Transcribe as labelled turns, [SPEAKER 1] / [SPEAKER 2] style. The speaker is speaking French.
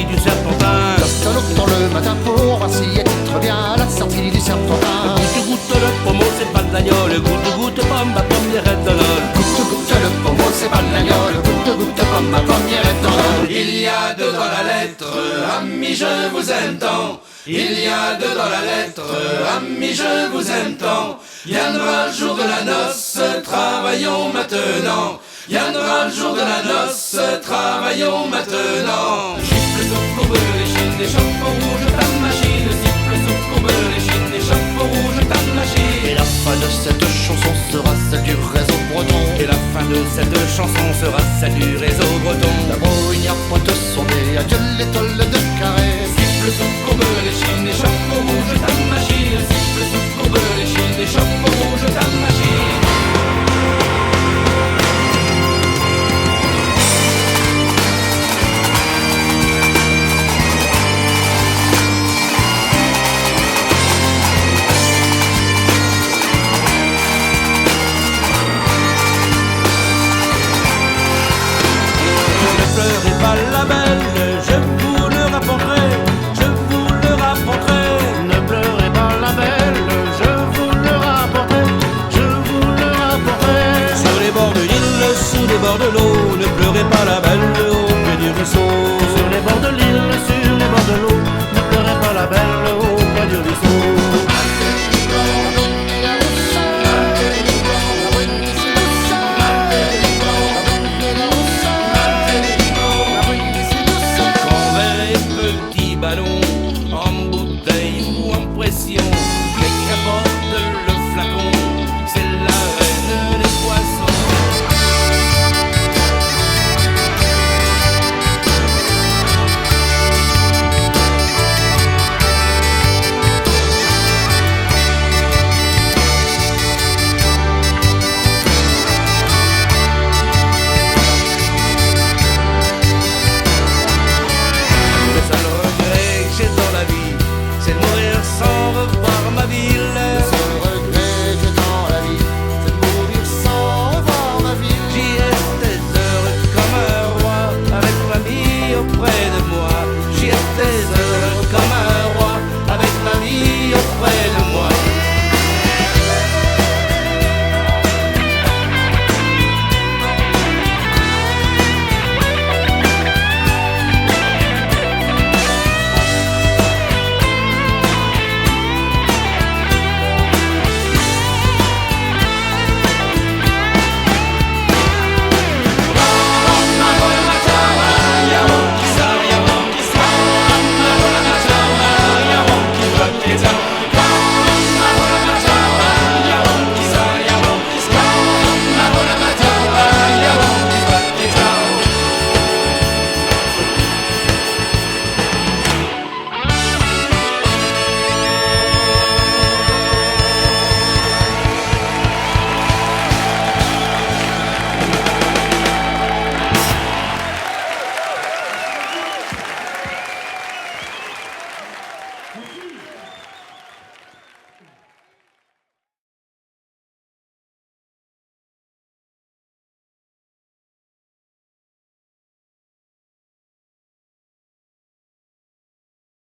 [SPEAKER 1] du serpentin.
[SPEAKER 2] Dans le matin pour voir si elle titre bien à la sortie du serpentin.
[SPEAKER 1] Goutte goutte le pommeau, c'est pas de l'agnole. Goutte goutte pomme, ma première est de l'ol.
[SPEAKER 2] Goutte goutte le pommeau, c'est pas de l'agnole. Goutte goutte comme ma première est dans l'ol.
[SPEAKER 3] Il y a deux dans la lettre, amis je vous aime tant. Il y a deux dans la lettre, amis je vous aime tant. Viendra le jour de la noce, travaillons maintenant. Viendra le jour de la noce, travaillons maintenant. Gifle soupe courbe, les chines, des chapeaux rouges, ta machine. Siffle soupe courbe, les chines, des chapeaux rouges, ta machine.
[SPEAKER 2] Et la fin de cette chanson sera celle du réseau breton.
[SPEAKER 1] Et la fin de cette chanson sera celle du réseau breton.